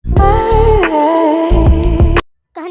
कहानी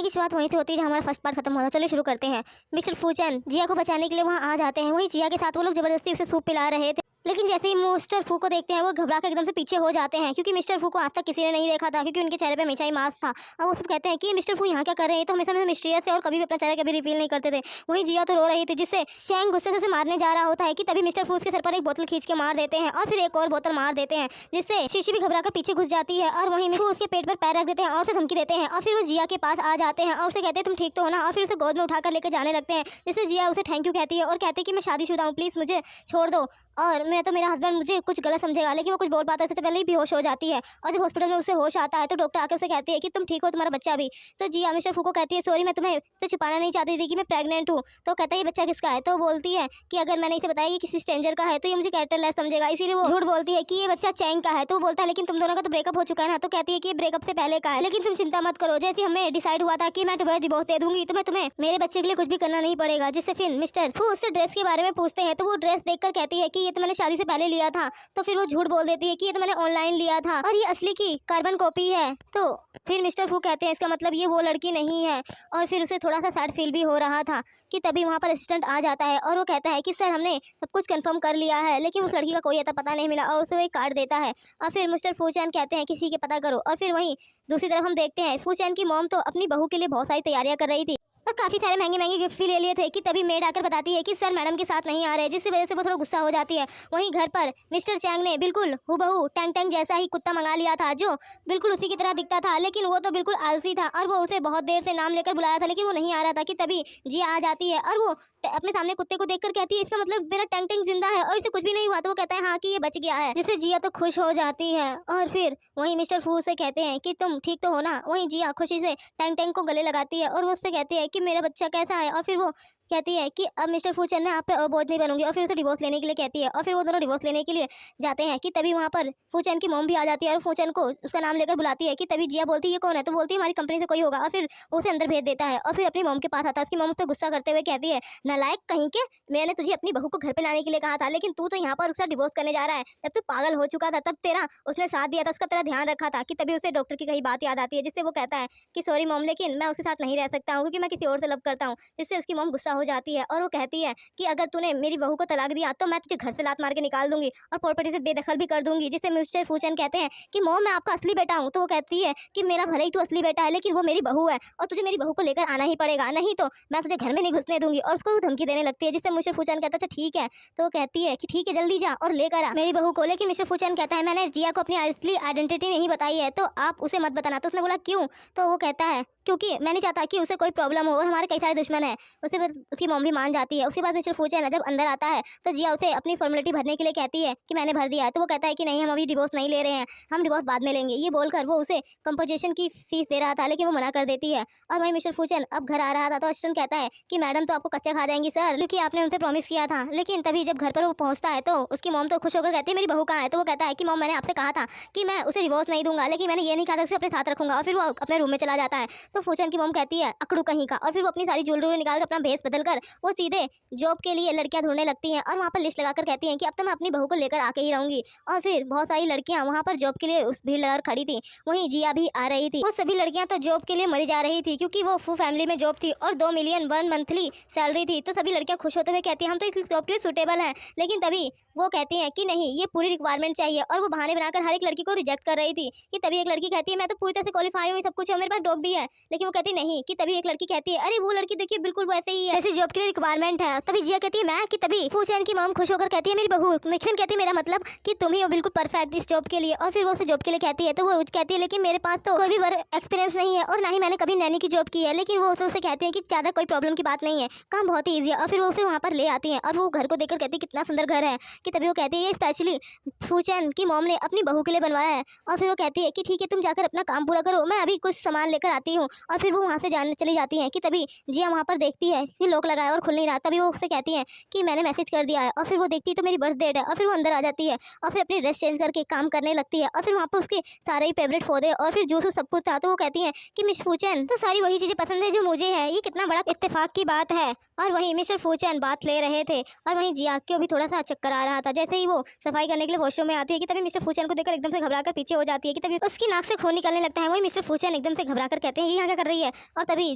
की शुरुआत वहीं से होती है जहाँ हमारा फर्स्ट पार्ट खत्म होता। चलिए शुरू करते हैं। मिस्टर फूचन जिया को बचाने के लिए वहाँ आ जाते हैं। वहीं जिया के साथ वो लोग जबरदस्ती उसे सूप पिला रहे थे, लेकिन जैसे ही मिस्टर फू को देखते हैं वो घबरा कर एकदम से पीछे हो जाते हैं, क्योंकि मिस्टर फू को आज तक किसी ने नहीं देखा था, क्योंकि उनके चेहरे पे हमेशा ही मास्क था। अब वो सब कहते हैं कि मिस्टर फू यहाँ क्या कर रहे हैं, तो हमेशा मिस्टीरियस है और कभी भी अपना चेहरा कभी रिवील नहीं करते थे। वहीं जिया तो रो रही थी, जिससे शैंग गुस्से से उसे मारने जा रहा होता है कि तभी मिस्टर फू उसके सर पर एक बोतल खींच के मार देते हैं और फिर एक और बोतल मार देते हैं, जिससे शीशी भी घबरा कर पीछे घुस जाती है। और वहीं उसके पेट पर पैर रख देते हैं और उसे धमकी देते हैं, और फिर वो जिया के पास आ जाते हैं और उसे कहते हैं तुम ठीक तो हो ना, और फिर उसे गोद में उठाकर लेकर जाने लगते हैं, जिससे जिया उसे थैंक यू कहती है और कहती है कि मैं शादीशुदा हूँ, प्लीज़ मुझे छोड़ दो और मैं तो मेरा हस्बैंड मुझे कुछ गलत समझेगा। लेकिन वो कुछ बोल पाता है, इससे पहले ही बेहोश हो जाती है। और जब हॉस्पिटल में उसे होश आता है तो डॉक्टर आकर उसे कहती है कि तुम ठीक हो, तुम्हारा बच्चा भी। तो जिया मिस्टर फू को कहती है सॉरी, मैं तुम्हें से छुपाना नहीं चाहती थी कि मैं प्रेग्नेंट हूँ। तो कहता है ये बच्चा किसका है, तो बोलती है कि अगर मैंने इसे बताया कि किसी स्ट्रेंजर का है तो ये मुझे कैरेक्टरलेस समझेगा, इसीलिए वो झूठ बोलती है कि ये बच्चा चैंग का है। तो वो बोलता है लेकिन तुम दोनों का तो ब्रेकअप हो चुका है ना, तो कहती है कि ब्रेकअप से पहले का है, लेकिन तुम चिंता मत करो, जैसे हमें डिसाइड हुआ था कि मैं तुम्हें डिवोर्स दे दूंगी तो मैं तुम्हें मेरे बच्चे के लिए कुछ भी करना नहीं पड़ेगा। जिससे फिर मिस्टर फू उससे ड्रेस के बारे में पूछते हैं, तो वो ड्रेस देखकर कहती है कि ये तो मैंने शादी से पहले लिया था। तो फिर वो झूठ बोल देती है कि ये तो मैंने ऑनलाइन लिया था और ये असली की कार्बन कॉपी है। तो फिर मिस्टर फू कहते हैं इसका मतलब ये वो लड़की नहीं है। और फिर उसे थोड़ा सा सैड फील भी हो रहा था कि तभी वहाँ पर असिस्टेंट आ जाता है और वो कहता है कि सर हमने सब कुछ कंफर्म कर लिया है, लेकिन उस लड़की का कोई अता पता नहीं मिला, और उसे वो एक कार्ड देता है। और फिर मिस्टर फूचैन कहते हैं किसी के पता करो। और फिर वहीं दूसरी तरफ हम देखते हैं फूचैन की मॉम तो अपनी बहू के लिए बहुत सारी तैयारियां कर रही थी और काफ़ी सारे महंगे महंगे गिफ्ट भी ले लिए थे कि तभी मेड आकर बताती है कि सर मैडम के साथ नहीं आ रहे, जिसकी वजह से वो थोड़ा गुस्सा हो जाती है। वहीं घर पर मिस्टर चैंग ने बिल्कुल हूबहू टैंग टैंग जैसा ही कुत्ता मंगा लिया था, जो बिल्कुल उसी की तरह दिखता था, लेकिन वो तो बिल्कुल आलसी था और वो उसे बहुत देर से नाम लेकर बुलाया था, लेकिन वो नहीं आ रहा था कि तभी जिया आ जाती है और वो अपने सामने कुत्ते को देखकर कहती है इसका मतलब मेरा टैंग टैंग जिंदा है और इसे कुछ भी नहीं हुआ। तो वो कहता है हाँ कि ये बच गया है, जिससे जिया तो खुश हो जाती है। और फिर वहीं मिस्टर फू से कहते हैं कि तुम ठीक तो हो ना। वहीं जिया खुशी से टैंग टैंग को गले लगाती है और वो उससे कहती है कि मेरा बच्चा कैसा है। और फिर वो कहती है कि अब मिस्टर फूचन मैं आप पे बोझ नहीं बनूंगी, और फिर उसे डिवोर्स लेने के लिए कहती है। और फिर वो दोनों डिवोर्स लेने के लिए जाते हैं कि तभी वहाँ पर फूचन की मॉम भी आ जाती है और फूचन को उसका नाम लेकर बुलाती है कि तभी जिया बोलती है ये कौन है, तो बोलती है हमारी कंपनी से कोई होगा, और फिर उसे अंदर भेज देता है। और फिर अपनी मॉम के पास आता है। उसकी मॉम उस पर गुस्सा करते हुए कहती है नालायक कहीं के, मैंने तुझे अपनी बहू को घर पे लाने के लिए कहा था, लेकिन तू तो यहाँ पर उसका डिवोर्स करने जा रहा है। जब तू पागल हो चुका था तब तेरा उसने साथ दिया था, उसका तेरा ध्यान रखा था। कि तभी उसे डॉक्टर की कही बात याद आती है, जिससे वो कहता है कि सॉरी मॉम, लेकिन मैं उसके साथ नहीं रह सकता हूँ क्योंकि मैं किसी और से लव करता हूँ। जिससे उसकी मॉम गुस्सा हो जाती है और वो कहती है कि अगर तूने मेरी बहू को तलाक दिया तो मैं तुझे घर से लात मार के निकाल दूंगी और प्रॉपर्टी से बेदखल भी कर दूंगी। जिससे मिस्टर फूचन कहते हैं कि मॉम मैं आपका असली बेटा हूँ। तो वो कहती है कि मेरा भले ही तू असली बेटा है, लेकिन वो मेरी बहू है और तुझे मेरी बहू को लेकर आना ही पड़ेगा, नहीं तो मैं तुझे घर में नहीं घुसने दूंगी। और उसको धमकी देने लगती है, जिससे मिस्टर फूचन कहता है ठीक है। तो वो कहती है कि ठीक है जल्दी जा और लेकर आ मेरी बहू को। लेकिन मिस्टर फूचन कहता है मैंने जिया को अपनी असली आइडेंटिटी नहीं बताई है, तो आप उसे मत बताना। तो उसने बोला क्यों, तो वो कहता है क्योंकि मैं नहीं चाहता कि उसे कोई प्रॉब्लम हो और हमारे कई सारे दुश्मन हैं। उसे उसकी मॉम भी मान जाती है। उसके बाद मिस्टर फूचन जब अंदर आता है तो जिया उसे अपनी फॉर्मेलिटी भरने के लिए कहती है कि मैंने भर दिया है। तो वो कहता है कि नहीं हम अभी डिवोर्स नहीं ले रहे हैं, हम डिवोर्स बाद में लेंगे। ये बोलकर वो उसे कंपोजिशन की फीस दे रहा था, लेकिन वो मना कर देती है। और वहीं मिस्टर फूचन अब घर आ रहा था तो असिस्टेंट कहता है कि मैडम तो आपको कच्चा खा जाएंगी सर, क्योंकि आपने उनसे प्रॉमिस किया था। लेकिन तभी जब घर पर वो पहुंचता है तो उसकी मॉम तो खुश होकर कहती है मेरी बहू कहाँ है। तो वो कहता है कि मॉम मैंने आपसे कहा था कि मैं उसे डिवोर्स नहीं दूंगा, लेकिन मैंने ये नहीं कहा था उसे अपने साथ रखूंगा। और फिर वो अपने रूम में चला जाता है। तो फूचन की मॉम कहती है अकड़ू कहीं का। और फिर वो अपनी सारी ज्वेलरी निकाल कर अपना भेस बदल कर वो सीधे जॉब के लिए लड़कियां ढूंढने लगती हैं और वहाँ पर लिस्ट लगाकर कहती हैं कि अब तो मैं अपनी बहू को लेकर आके ही रहूंगी। और फिर बहुत सारी लड़कियां वहाँ पर जॉब के लिए उस भीड़ लगाकर खड़ी थी। वहीं जिया भी आ रही थी। वो सभी लड़कियां तो जॉब के लिए मरी जा रही थी, क्योंकि वो फू फैमिली में जॉब थी और 2 मिलियन 1 मंथली सैलरी थी। तो सभी लड़कियां खुश होते हुए कहती हैं हम तो इस जॉब के लिए सूटेबल हैं। लेकिन तभी वो कहती हैं कि नहीं ये पूरी रिक्वायरमेंट चाहिए, और वो बहाने बनाकर हर एक लड़की को रिजेक्ट कर रही थी। कि तभी एक लड़की कहती है मैं तो पूरी तरह से क्वालिफाई हूँ, सब कुछ है, मेरे पास डॉग भी है। लेकिन वो कहती नहीं। कि तभी एक लड़की कहती है अरे वो लड़की देखिए बिल्कुल वैसे ही है जैसे जॉब के लिए रिक्वायरमेंट है। तभी जिया कहती है मैं। कि तभी फूचैन की मॉम खुश होकर कहती है मेरी बहू। मिखिन कहती है मेरा मतलब कि तुम ही हो बिल्कुल परफेक्ट इस जॉब के लिए। और फिर वो उसे जॉब के लिए कहती है तो वो कहती है लेकिन मेरे पास तो कोई भी वर्क एक्सपीरियंस नहीं है और ना ही मैंने कभी नैनी की जॉब की है। लेकिन वो उसे कहती है कि ज़्यादा कोई प्रॉब्लम की बात नहीं है, काम बहुत ही ईजी है। और फिर वो उसे वहाँ पर ले आती है और वो घर को देखकर कहती है कितना सुंदर घर है। कि तभी वो कहती है ये स्पेशली फूचैन की मॉम ने अपनी बहू के लिए बनवाया है। और फिर वो कहती है कि ठीक है तुम जाकर अपना काम पूरा करो, मैं अभी कुछ सामान लेकर आती हूँ। और फिर वो वहाँ से जाने चली जाती है। कि तभी जिया वहाँ पर देखती है कि लॉक लगाया और खुल नहीं रहा। तभी वो उससे कहती है कि मैंने मैसेज कर दिया है। और फिर वो देखती है तो मेरी बर्थ डेट है। और फिर वो अंदर आ जाती है और फिर अपनी ड्रेस चेंज करके काम करने लगती है। और फिर वहाँ पर उसके सारे ही फेवरेट पौधे और फिर जूस सब कुछ था। तो वो कहती है कि मिस फूचैन तो सारी वही चीज़ें पसंद है जो मुझे है, ये कितना बड़ा इत्तेफाक की बात है। और वहीं मिस्टर फूचैन बात ले रहे थे और वहीं जिया को भी थोड़ा सा चक्कर आ रहा रहा था। जैसे ही वो सफाई करने के लिए वॉशरूम में आती है कि तभी मिस्टर फूचैन को देखकर एकदम से घबराकर पीछे हो जाती है कि तभी उसकी नाक से खून निकलने लगता है। वही मिस्टर फूचैन एकदम से घबराकर कहते हैं ये यहाँ क्या कर रही है, और तभी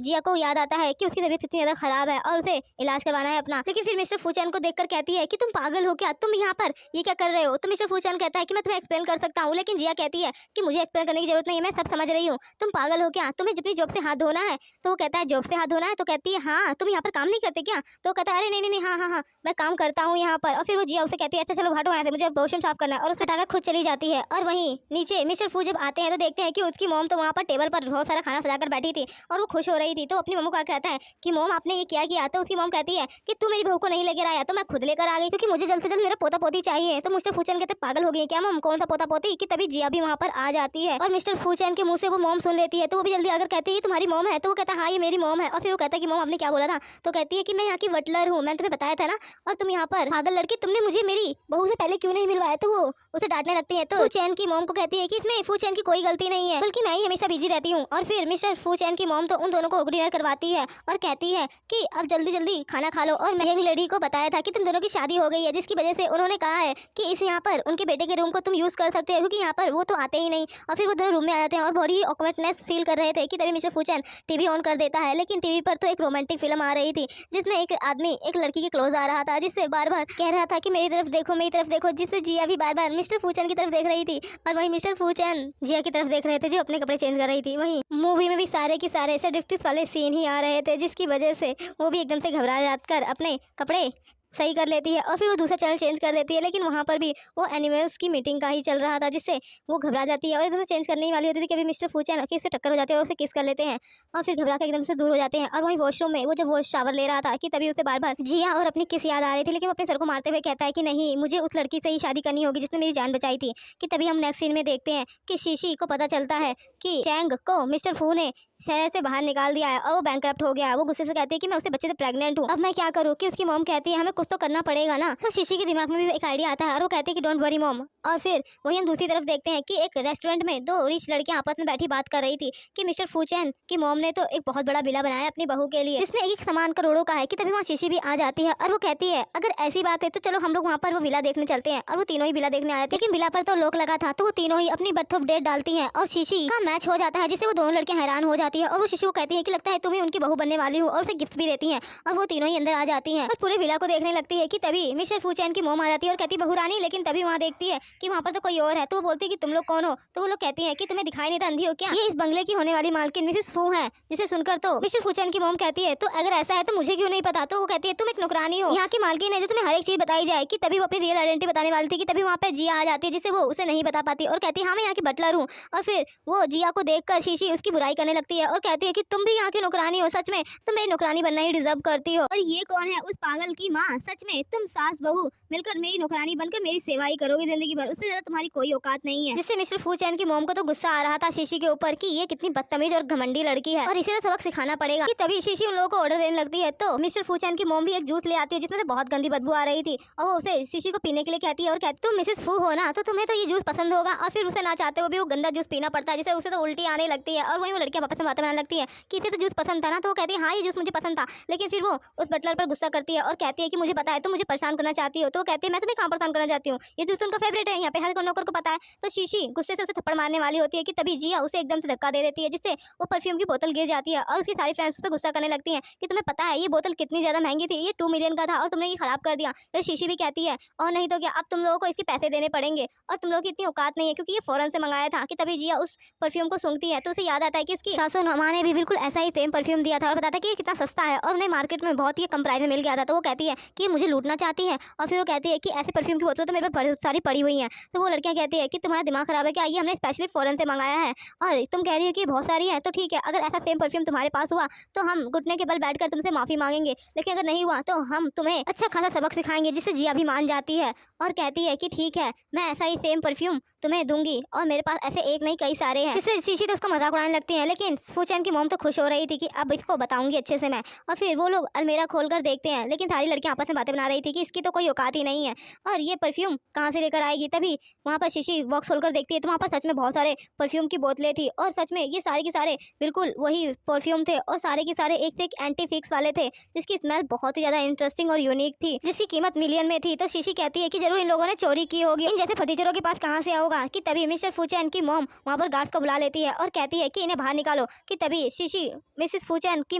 जिया को याद आता है कि उसकी तबीयत इतनी ज्यादा खराब है और उसे इलाज करवाना है अपना। लेकिन फिर मिस्टर फूचैन को देखकर कहती है कि तुम पागल हो क्या, तुम यहाँ पर ये क्या कर रहे हो। तो मिस्टर फूचैन कहता है कि मैं तुम्हें एक्सप्लेन कर सकता हूँ, लेकिन जिया कहती है कि मुझे एक्सप्लेन करने की जरूरत नहीं है, मैं सब समझ रही हूँ। तुम पागल हो क्या, तुम्हें अपनी जॉब से हाथ धोना है। तो वो कहता है जॉब से हाथ धोना है, तो कहती है हाँ, तुम यहाँ पर काम नहीं करते क्या। तो वो कहता है अरे नहीं नहीं हाँ हाँ हाँ मैं काम करता हूँ यहाँ पर। और फिर वो जिया उसे कहती है अच्छा चलो हटो यहाँ से, मुझे वॉशरूम साफ करना है, और उसे हटाकर खुद चली जाती है। और वहीं नीचे मिस्टर फू जब आते हैं तो देखते हैं कि उसकी मॉम तो वहाँ पर टेबल पर बहुत सारा खाना सजाकर बैठी थी और वो खुश हो रही थी। तो अपनी मम्मी को कहता है कि मॉम आपने ये क्या किया। तो उसकी मॉम कहती है कि तू मेरी बहू को नहीं लेकर आया तो मैं खुद लेकर आ गई, क्योंकि मुझे जल्द से जल्द मेरा पोता पोती चाहिए। तो मिस्टर फूचैन कहते पागल हो गई क्या मॉम, कौन सा पोता पोती। कि तभी जिया भी वहाँ पर आ जाती है और मिस्टर फूचैन के मुंह से वो मॉम सुन लेती है। तो वो भी जल्दी आकर कहती है तुम्हारी मॉम है। तो वो कहता है हाँ ये मेरी मॉम है। और फिर वो कहता है कि मॉम आपने क्या बोला था। तो कहती है कि मैं यहाँ की बटलर हूँ, मैंने तुम्हें बताया था ना, और तुम यहाँ पर पागल लड़की तुमने मुझे मेरी बहू से पहले क्यों नहीं मिलवाया। तो वो उसे डांटने लगती है। तो फूचैन की मॉम को कहती है कि इसमें फूचैन की कोई गलती नहीं है, बल्कि मैं ही हमेशा बिजी रहती हूँ। और फिर मिस्टर फूचैन की मॉम तो उन दोनों को डिनर करवाती है और कहती है कि अब जल्दी जल्दी खाना खा लो। और मैं यंग लेडी को बताया था कि तुम दोनों की शादी हो गई है, जिसकी वजह से उन्होंने कहा है कि इस यहाँ पर उनके बेटे के रूम को तुम यूज कर सकते हो, क्योंकि यहाँ पर वो तो आते ही नहीं। और फिर वो दोनों रूम में आ जाते हैं और बड़ी ऑकवर्डनेस फील कर रहे थे कि तभी मिस्टर फूचैन टीवी ऑन कर देता है। लेकिन टीवी पर तो एक रोमांटिक फिल्म आ रही थी जिसमें एक आदमी एक लड़की के क्लोज आ रहा था, जिससे बार बार कह रहा था कि मेरी तरफ देखो मेरी तरफ देखो, जिससे जिया भी बार बार मिस्टर फूचैन की तरफ देख रही थी और वही मिस्टर फूचैन जिया की तरफ देख रहे थे जो अपने कपड़े चेंज कर रही थी। वहीं मूवी में भी सारे के सारे सेडिक्टिव वाले सीन ही आ रहे थे, जिसकी वजह से वो भी एकदम से घबरा जाकर अपने कपड़े सही कर लेती है और फिर वो दूसरा चैनल चेंज कर देती है। लेकिन वहाँ पर भी वो एनिमल्स की मीटिंग का ही चल रहा था, जिससे वो घबरा जाती है और एकदम से चेंज करने ही वाली होती थी कि अभी मिस्टर फूचैन इससे टक्कर हो जाते हैं और उसे किस कर लेते हैं और फिर घबरा कर एकदम से दूर हो जाते हैं। और वहीं वॉशरूम में वो जब वो शावर ले रहा था कि तभी उसे बार बार जिया और अपनी किस याद आ रही थी, लेकिन वो अपने सर को मारते हुए कहता है कि नहीं, मुझे उस लड़की से ही शादी करनी होगी जिसने मेरी जान बचाई थी। कि तभी हम नेक्स्ट सीन में देखते हैं कि शीशी को पता चलता है कि चैंग को मिस्टर फू ने शहर से बाहर निकाल दिया है और वो बैंकरप्ट हो गया है। वो गुस्से से कहती है कि मैं उससे बच्चे से प्रेग्नेंट हूँ, अब मैं क्या करूँ। कि उसकी मॉम कहती है हमें कुछ तो करना पड़ेगा ना। तो शीशी के दिमाग में भी एक आइडिया आता है और वो कहती है कि डोंट वरी मॉम। और फिर वहीं हम दूसरी तरफ देखते हैं कि एक रेस्टोरेंट में दो रिच लड़कियां आपस में बैठी बात कर रही थी कि मिस्टर फूचैन की मॉम ने तो एक बहुत बड़ा विला बनाया अपनी बहू के लिए, जिसमें एक सामान करोड़ों का है। कि तभी वहाँ शीशी भी आ जाती है और वो कहती है अगर ऐसी बात है तो चलो हम लोग वहाँ पर वो विला देखने चलते हैं। और वो तीनों ही विला देखने आए थे, लेकिन विला पर तो लॉक लगा था। तो वो तीनों ही अपनी बर्थ ऑफ डेट डालती है और शीशी का मैच हो जाता है, जिससे वो दोनों लड़कियां हैरान हो जाती है और वो शीशी को कहती है कि लगता है तुम ही उनकी बहू बनने वाली हो, और उसे गिफ्ट भी देती है। और वो तीनों ही अंदर आ जाती हैं और पूरे विला को देखने लगती है। कि तभी मिस्टर फूचैन की मॉम आ जाती है और कहती बहू रानी, लेकिन तभी वहाँ देखती है कि वहाँ पर तो कोई और है। तो वो बोलती है कि तुम लोग कौन हो। तो वो लोग कहती हैं कि तुम्हें दिखाई नहीं था, अंधी हो क्या। ये इस बंगले की होने वाली मालकिन मिसेस फू है। जिसे सुनकर तो मिस्टर फूचैन की मॉम कहती है तो अगर ऐसा है तो मुझे क्यों नहीं पता। तो वो कहती है तुम एक नौकरानी हो, यहाँ की मालकिन है जो तुम्हें हर एक चीज बताई जाए। कि तभी वो अपनी रियल आइडेंटिटी बताने वाली थी कि तभी वहाँ पे जिया आ जाती है, जिसे वो उसे नहीं बता पाती और कहती है हाँ मैं यहाँ की बटलर हूँ। और फिर वो जिया को देखकर शीशी उसकी बुराई करने लगती है और कहती है कि तुम भी यहाँ की नौकरानी हो, सच में तुम मेरी नौकरानी बनना ही डिजर्व करती हो। और ये कौन है, उस पागल की माँ। सच में तुम सास बहू मिलकर मेरी नौकरानी बनकर मेरी सेवा ही करोगी जिंदगी भर, उससे ज्यादा तुम्हारी कोई औकात नहीं है। जिससे मिस्टर फूचैन की मॉम को तो गुस्सा आ रहा था शीशी के ऊपर कि ये कितनी बदतमीज और घमंडी लड़की है और इसे तो सबक सिखाना पड़ेगा। कि तभी शीशी उन लोगों को ऑर्डर देने लगती है। तो मिस्टर फूचैन की मॉम भी एक जूस ले आती है जिसमें से बहुत गंदी बदबू आ रही थी और वो उसे शीशी को पीने के लिए कहती है और कहती तुम मिसेस फू हो ना, तो तुम्हें तो ये जूस पसंद होगा। और फिर उसे ना चाहते हुए भी वो गंदा जूस पीना पड़ता है, जिससे उसे तो उल्टी आने लगती है। और वही वो लड़कियां वापस में बातें बनाने लगती है कि इसे तो जूस पसंद था ना। तो वो कहती है हाँ ये जूस मुझे पसंद था, लेकिन फिर वो उस बटलर पर गुस्सा करती है और कहती है कि मुझे पता है तुम मुझे परेशान करना चाहती हो। तो वो कहती है मैं तुम्हें कहाँ परेशान करना चाहती हूँ, ये जूस उनका फेवरेट है, यहाँ पे हर नौकर को पता है। तो शीशी गुस्से से उसे थप्पड़ मारने वाली होती है कि तभी जिया उसे एकदम से धक्का दे देती है, जिससे वो परफ्यूम की बोतल गिर जाती है और उसकी सारी फ्रेंड्स उस पर गुस्सा करने लगती हैं कि तुम्हें पता है ये बोतल कितनी ज्यादा महंगी थी, ये 2 मिलियन का था और तुमने ये खराब कर दिया। तो शीशी भी कहती है और नहीं तो क्या, अब तुम लोगों को इसके पैसे देने पड़ेंगे और तुम लोगों की इतनी औकात नहीं है क्योंकि ये फॉरेन से मंगाया था। कि तभी जिया उस परफ्यूम को सूंघती है तो उसे याद आता है कि उसकी सासू माँ ने भी बिल्कुल ऐसा ही सेम परफ्यूम दिया था और बताता कि ये कितना सस्ता है और उन्हें मार्केट में बहुत ही कम प्राइस में मिल गया था। तो वो कहती है कि मुझे लूटना चाहती है और फिर वो कहती है कि ऐसे परफ्यूम की बोतल तो मेरे पास सारी पड़ी हुई हैं। तो वो लड़कियां कहती है कि तुम्हारा दिमाग खराब है क्या, ये हमने स्पेशली फॉरेन से मंगाया है और तुम कह रही हो कि बहुत सारी है। तो ठीक है, अगर ऐसा सेम परफ्यूम तुम्हारे पास हुआ तो हम घुटने के बल बैठकर तुमसे माफी मांगेंगे, लेकिन अगर नहीं हुआ तो हम तुम्हें अच्छा खासा सबक सिखाएंगे। जिससे जिया भी मान जाती है और कहती है कि ठीक है मैं ऐसा ही सेम परफ्यूम तुम्हें दूंगी और मेरे पास ऐसे एक नहीं कई सारे हैं। इससे शीशी तो उसका मजाक उड़ाने लगती है, लेकिन फूचैन की मॉम तो खुश हो रही थी कि अब इसको बताऊंगी अच्छे से मैं। और फिर वो लोग अलमीरा खोलकर देखते हैं, लेकिन सारी लड़कियां आपस आपस में बातें बना रही थी कि इसकी तो कोई औकात ही नहीं है और ये परफ्यूम कहाँ से लेकर आएगी। तभी वहाँ पर शीशी बॉक्स खोलकर देखती है तो वहाँ पर सच में बहुत सारे परफ्यूम की बोतलें थी और सच में ये सारे के सारे बिल्कुल वही परफ्यूम थे और सारे के सारे एक से एक एंटी फिक्स वाले थे, जिसकी स्मेल बहुत ही ज्यादा इंटरेस्टिंग और यूनिक थी, जिसकी कीमत मिलियन में थी। तो शीशी कहती है कि जरूर इन लोगों ने चोरी की होगी, इन जैसे फटीचरों के पास कहाँ से आओगा। कि तभी मिस्टर फूचैन की मॉम वहाँ पर गार्ड्स को बुला लेती है और कहती है कि इन्हें बाहर निकालो। कि तभी शीशी मिसेस फूचैन की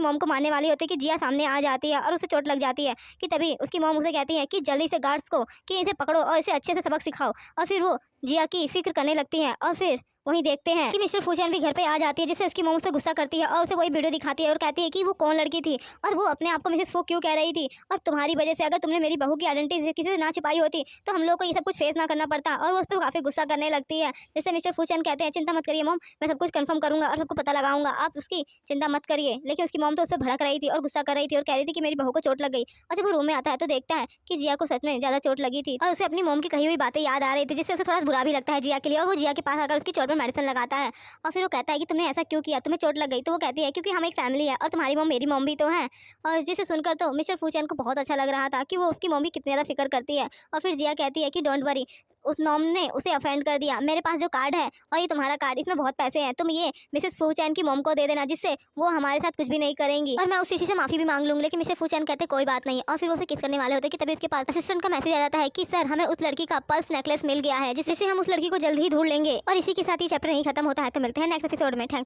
मॉम को मारने वाली होती है कि जिया सामने आ जाती है और उसे चोट लग जाती है। कि तभी उसकी मॉम उसे कहती है कि जल्दी से गार्ड्स को कि इसे पकड़ो और इसे अच्छे से सबक सिखाओ। और फिर वो जिया की फिक्र करने लगती हैं और फिर वहीं देखते हैं कि मिस्टर फूचैन भी घर पे आ जाती है, जिससे उसकी मॉम से गुस्सा करती है और उसे वही वीडियो दिखाती है और कहती है कि वो कौन लड़की थी और वो अपने आप को मिसेस फू क्यों कह रही थी और तुम्हारी वजह से अगर तुमने मेरी बहू की आइडेंटिटी किसी से ना छिपाई होती तो हम लोग को ये सब कुछ फेस ना करना पड़ता। और वो उस पर काफी गुस्सा करने लगती है, जिससे मिस्टर फूचैन कहते हैं चिंता मत करिए मॉम, मैं सब कुछ कंफर्म करूंगा और सबको पता लगाऊंगा, आप उसकी चिंता मत करिए। लेकिन उसकी मॉम तो उससे भड़क रही थी और गुस्सा कर रही थी और कह रही थी कि मेरी बहू को चोट लग गई। और जब वो रूम में आता है तो देखता है कि जिया को सच में ज्यादा चोट लगी थी और उसे अपनी मॉम की कही हुई बातें याद आ रही थी, जिससे उसे थोड़ा बुरा भी लगता है जिया के लिए। और वो जिया के पास आकर उसकी चोट पर मेडिसिन लगाता है और फिर वो कहता है कि तुमने ऐसा क्यों किया, तुम्हें चोट लग गई। तो वो कहती है क्योंकि हम एक फैमिली है और तुम्हारी मॉम मेरी मॉम भी तो है। और जिसे सुनकर तो मिस्टर फूचैन को बहुत अच्छा लग रहा था कि वो उसकी मॉम की कितनी ज़्यादा फिक्र करती है। और फिर जिया कहती है कि डोंट वरी, उस मॉम ने उसे अफेंड कर दिया, मेरे पास जो कार्ड है और ये तुम्हारा कार्ड, इसमें बहुत पैसे हैं, तुम ये मिसेस फूचैन की मॉम को दे देना, जिससे वो हमारे साथ कुछ भी नहीं करेंगी और मैं उस शीशी से माफी भी मांग लूंगी। लेकिन मिस्टर फूचैन कहते कोई बात नहीं और फिर वो उसे किस करने वाले होते कि तभी उसके पास असिस्टेंट का मैसेज आ जाता है कि सर हमें उस लड़की का पर्स नेकलेस मिल गया है, जिससे हम उस लड़की को जल्द ही ढूंढ लेंगे। और इसी के साथ ही चैप्टर नहीं खत्म होता है। तो मिलते हैं नेक्स्ट एपिसोड में। थैंक्स।